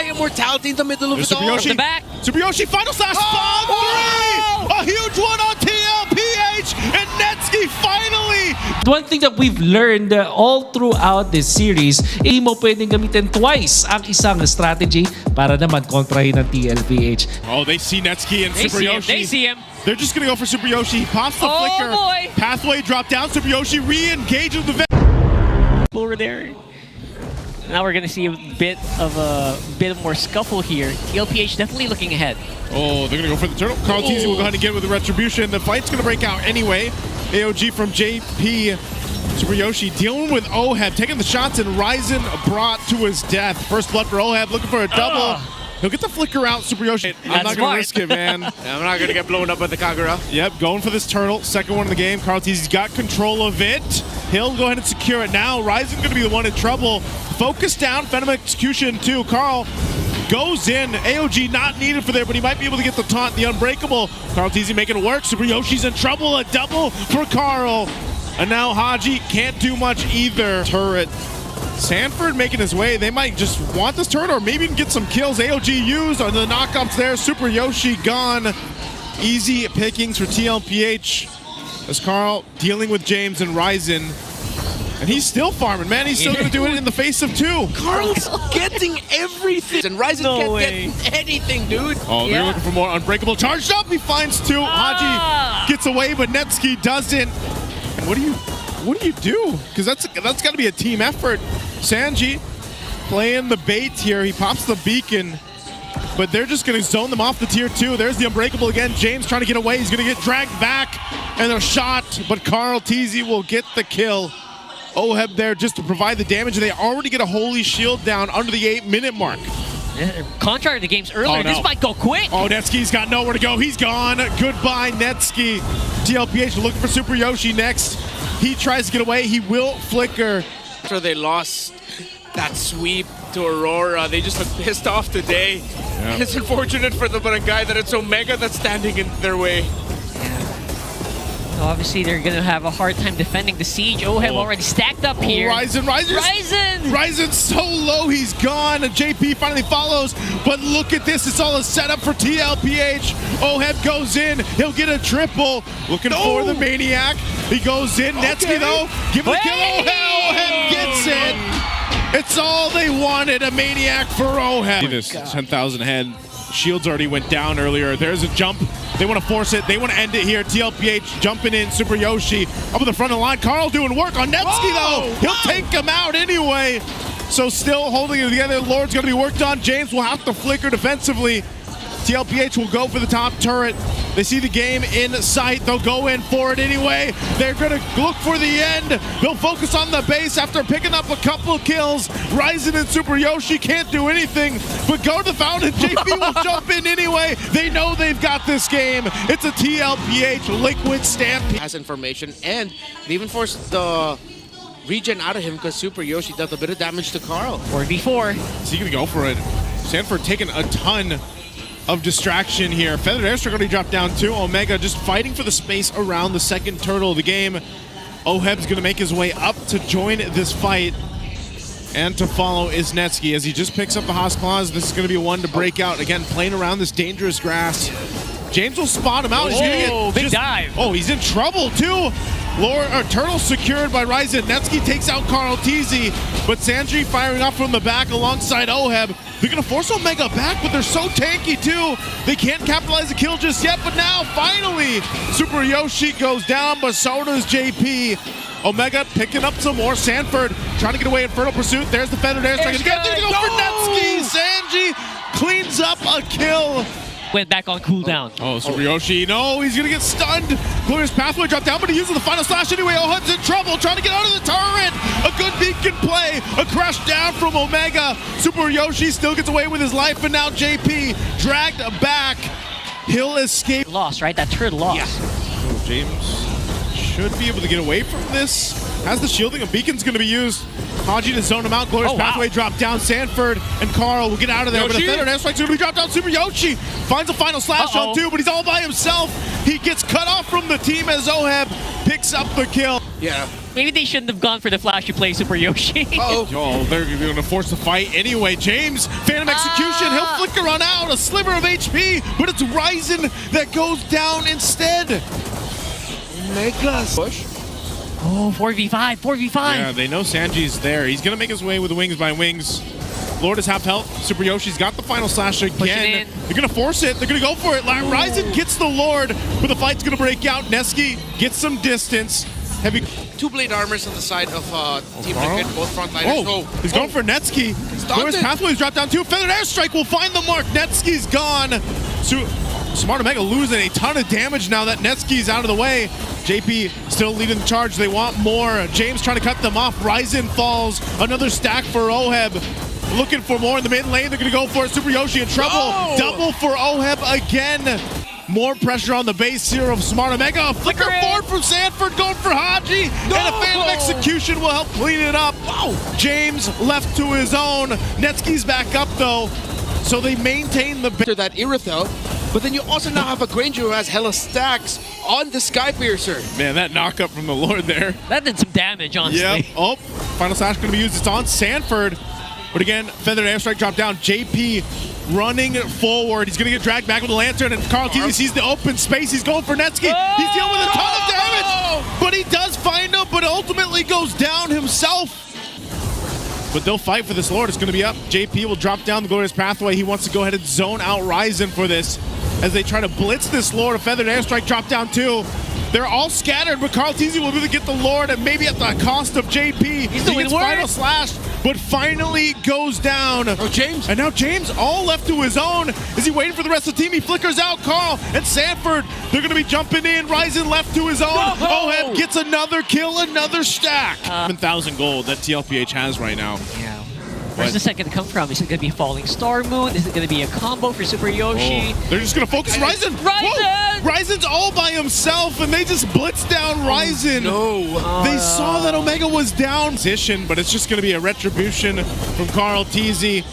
immortality in the middle of it all. SUPERYOSHI. From the back. SUPERYOSHI, final slash, spawn 3! A huge one on Tlph, and Netsky finally! One thing that we've learned all throughout this series, hindi mo pwedeng gamitin twice ang isang strategy para naman kontrahin ng Tlph. Oh, they see Netsky and SUPERYOSHI. They see him. They're just gonna go for SUPERYOSHI. He pops the flicker. Boy. Pathway drop down. SUPERYOSHI re-engages the vet. Over there. Now we're gonna see a bit more scuffle here. Tlph definitely looking ahead. Oh, they're gonna go for the turtle. karltzy will go ahead and get it with the retribution. The fight's gonna break out anyway. AOG from JP. SUPERYOSHI dealing with Oheb, taking the shots, and Ryzen brought to his death. First blood for Oheb, looking for a double. He'll get the flicker out, SUPERYOSHI. I'm not gonna risk it, man. I'm not gonna get blown up by the Kagura. Yep, going for this turtle. Second one in the game. karltzy's got control of it. He'll go ahead and secure it now. Ryzen's gonna be the one in trouble. Focus down, Phantom Execution too. Karl goes in. AOG not needed for there, but he might be able to get the taunt, the unbreakable. karltzy making it work. SUPERYOSHI's in trouble. A double for Karl. And now Haji can't do much either. Turret. Sanford making his way. They might just want this turret or maybe even get some kills. AOG used on the knockups there. SUPERYOSHI gone. Easy pickings for Tlph. As Karl dealing with James and Ryzen. And he's still farming, man. He's still going to do it in the face of two. Karl's getting everything. And Ryzen can't get anything, dude. Oh, they're looking for more unbreakable. Charged up, he finds two. Haji gets away, but Netsky doesn't. What do you do? Because that's got to be a team effort. Sanji playing the bait here. He pops the beacon, but they're just going to zone them off the tier 2. There's the unbreakable again. James trying to get away. He's going to get dragged back, and a shot, but karltzy will get the kill. Oheb there just to provide the damage. They already get a holy shield down under the 8-minute mark. Contrary to games earlier, this might go quick. Oh, Netsky's got nowhere to go. He's gone. Goodbye, Netsky. Tlph looking for SUPERYOSHI next. He tries to get away. He will flicker. After they lost that sweep to Aurora, they just look pissed off today. Yeah. It's unfortunate for the guy that it's Omega that's standing in their way. Obviously, they're going to have a hard time defending the siege. Oheb already stacked up here. Ryzen's so low, he's gone. JP finally follows, but look at this. It's all a setup for Tlph. Oheb goes in. He'll get a triple. Looking for the Maniac. He goes in. Netsky, though, give him the kill. Oheb gets it. It's all they wanted, a Maniac for Oheb. See this, 10,000 head. Shields already went down earlier. There's a jump. They want to force it. They want to end it here. Tlph jumping in. SUPERYOSHI up in the front of the line. Karl doing work on Netsky, though. He'll take him out anyway. So still holding it together. Lord's going to be worked on. James will have to flicker defensively. Tlph will go for the top turret. They see the game in sight. They'll go in for it anyway. They're going to look for the end. They'll focus on the base after picking up a couple kills. Ryzen and SUPERYOSHI can't do anything but go to the fountain. JP will jump in anyway. They know they've got this game. It's a Tlph liquid stampede. Has information, and they even forced the regen out of him because SUPERYOSHI dealt a bit of damage to Karl. 4v4. Is he going to go for it? Sanford taking a ton of distraction here. Feathered Airstrike already dropped down too. Omega just fighting for the space around the second turtle of the game. Oheb's gonna make his way up to join this fight. And to follow is Netsky as he just picks up the Haas Claws. This is gonna be one to break out. Again, playing around this dangerous grass. James will spot him out. He's gonna get big dive. Oh, he's in trouble too. Turtle secured by Ryzen. Netsky takes out karltzy, but Sanji firing up from the back alongside Oheb. They're going to force Omega back, but they're so tanky too. They can't capitalize the kill just yet, but now finally SUPERYOSHI goes down, but so does JP. Omega picking up some more. Sanford trying to get away in Infernal Pursuit. There's the Feathered Airstrike. They're going to go for Netsky. Sanji cleans up a kill. Went back on cooldown. Oh, SUPERYOSHI, no, he's gonna get stunned. Glorious Pathway dropped down, but he uses the final slash anyway. Oheb's in trouble, trying to get out of the turret. A good beacon play, a crash down from Omega. SUPERYOSHI still gets away with his life, and now JP dragged back. He'll escape. Lost, right? That turret lost. Yeah. So James should be able to get away from this. Has the shielding, a beacon's gonna be used. Haji to zone him out. Glorious Pathway dropped down. Sanford and Karl will get out of there. Yoshi? But a Feathered Airstrike's going to be dropped down. SUPERYOSHI finds a final slash on two, but he's all by himself. He gets cut off from the team as Oheb picks up the kill. Yeah. Maybe they shouldn't have gone for the flashy play, SUPERYOSHI. Oh, they're going to force the fight anyway. James, Phantom Execution. Flicker run out, a sliver of HP, but it's Ryzen that goes down instead. Megas push. Oh, 4v5, 4v5. Yeah, they know Sanji's there. He's going to make his way with the wings by wings. Lord is half health. Super Yoshi's got the final slash again. They're going to force it. They're going to go for it. Ryzen gets the Lord, but the fight's going to break out. Neski gets some distance. Heavy. Two blade armors on the side of Team Liquid, both frontliners. Oh, he's going for Netski. Glorious Pathways dropped down too. Feathered Airstrike will find the mark. Netski's gone. Smart Omega losing a ton of damage now that Netski's out of the way. JP still leading the charge. They want more. James trying to cut them off. Ryzen falls. Another stack for Oheb. Looking for more in the mid lane. They're going to go for it. Super Yoshi in trouble. Oh! Double for Oheb again. More pressure on the base here of Smart Omega. Flicker forward from Sanford going for Haji. And a Phantom Execution will help clean it up. Wow. James left to his own. Netski's back up though. So they maintain the base. That Iritho, but then you also now have a Granger who has hella stacks on the Skypiercer. Man, that knockup from the Lord there. That did some damage, honestly. Yep. Oh, final slash going to be used. It's on Sanford. But again, Feathered Airstrike dropped down. JP running forward. He's going to get dragged back with the Lantern, and karltzy sees the open space. He's going for Netski. He's dealing with a ton of damage, but he does find him, but ultimately goes down himself. But they'll fight for this Lord. It's going to be up. JP will drop down the Glorious Pathway. He wants to go ahead and zone out Ryzen for this as they try to blitz this Lord. A Feathered Airstrike dropped down too. They're all scattered, but karltzy will really get the Lord, and maybe at the cost of JP. He gets final slash, but finally goes down. Oh, James. And now James all left to his own. Is he waiting for the rest of the team? He flickers out. Carl and Sanford, they're going to be jumping in. Ryzen left to his own. Oheb gets another kill, another stack. 7,000 gold that TLPH has right now. Yeah. Where's the second come from? Is it going to be Falling Star Moon? Is it going to be a combo for Super Yoshi? Oh, they're just going to focus Ryzen. Ryzen! Ryzen's all by himself, and they just blitz down Ryzen. They saw that Omega was down. Position, but it's just going to be a retribution from karltzy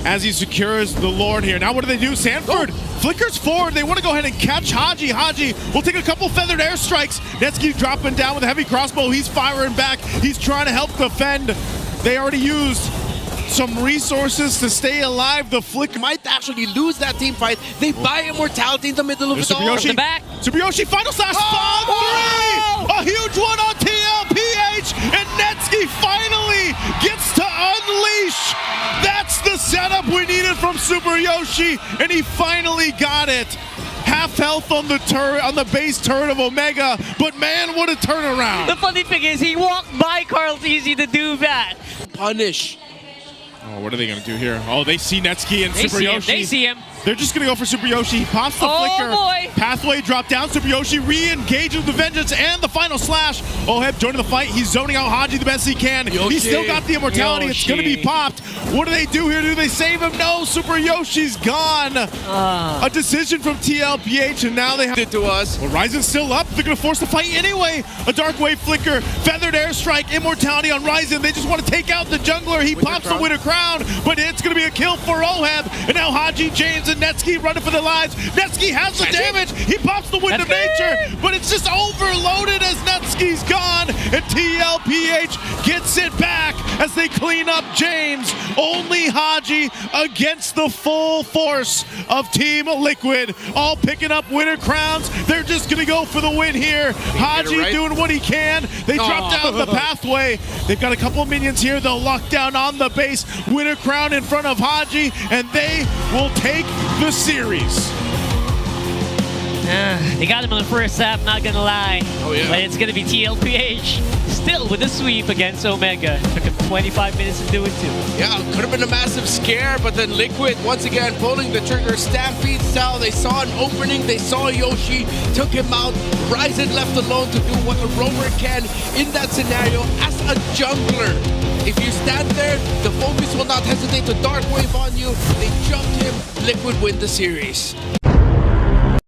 as he secures the Lord here. Now what do they do? Sanford flickers forward. They want to go ahead and catch Haji. Haji will take a couple Feathered Airstrikes. Netski dropping down with a heavy crossbow. He's firing back. He's trying to help defend. They already used some resources to stay alive. The flick Might actually lose that team fight. They buy immortality in the middle of it all. Yoshi. The back. Super Yoshi final slash spawn 3! A huge one on TLPH, and Netski finally gets to unleash. That's the setup we needed from Super Yoshi, and he finally got it. Half health on the turret, on the base turret of Omega, but man, what a turnaround. The funny thing is, he walked by karltzy to do that. Punish. Oh, what are they going to do here? Oh, they see Netski and Super Yoshi. They see him. They're just going to go for Super Yoshi. He pops the flicker. Boy. Pathway drop down. Super Yoshi re-engages with the Vengeance and the final slash. Oheb joining the fight. He's zoning out Haji the best he can. He's still got the immortality. It's going to be popped. What do they do here? Do they save him? No, Super Yoshi's gone. A decision from TLPH, and now they have it to us. Well, Ryzen's still up. They're going to force the fight anyway. A Dark Wave flicker, Feathered Airstrike, immortality on Ryzen. They just want to take out the jungler. He pops the Winter Crown, but it's going to be a kill for Oheb. And now Haji, James, and Netski running for their lives. Netski has the damage. He pops the Wind of Nature, but it's just overloaded as Netski's gone. And TLPH gets it back as they clean up James. Only Haji against the full force of Team Liquid. All picking up Winter Crowns. They're just going to go for the win here. Haji doing what he can. They drop down the pathway. They've got a couple of minions here. They'll lock down on the base. Winter Crown in front of Haji, and they will take the series. They got him on the first half, not gonna lie. Oh, yeah. But it's gonna be TLPH still with a sweep against Omega. Took him 25 minutes to do it too. Yeah, could have been a massive scare, but then Liquid once again pulling the trigger, Stampede style. They saw an opening, they saw Yoshi, took him out. Ryzen left alone to do what a roamer can in that scenario as a jungler. If you stand there, the focus will not hesitate to Dark Wave on you. They jumped him. Liquid win the series.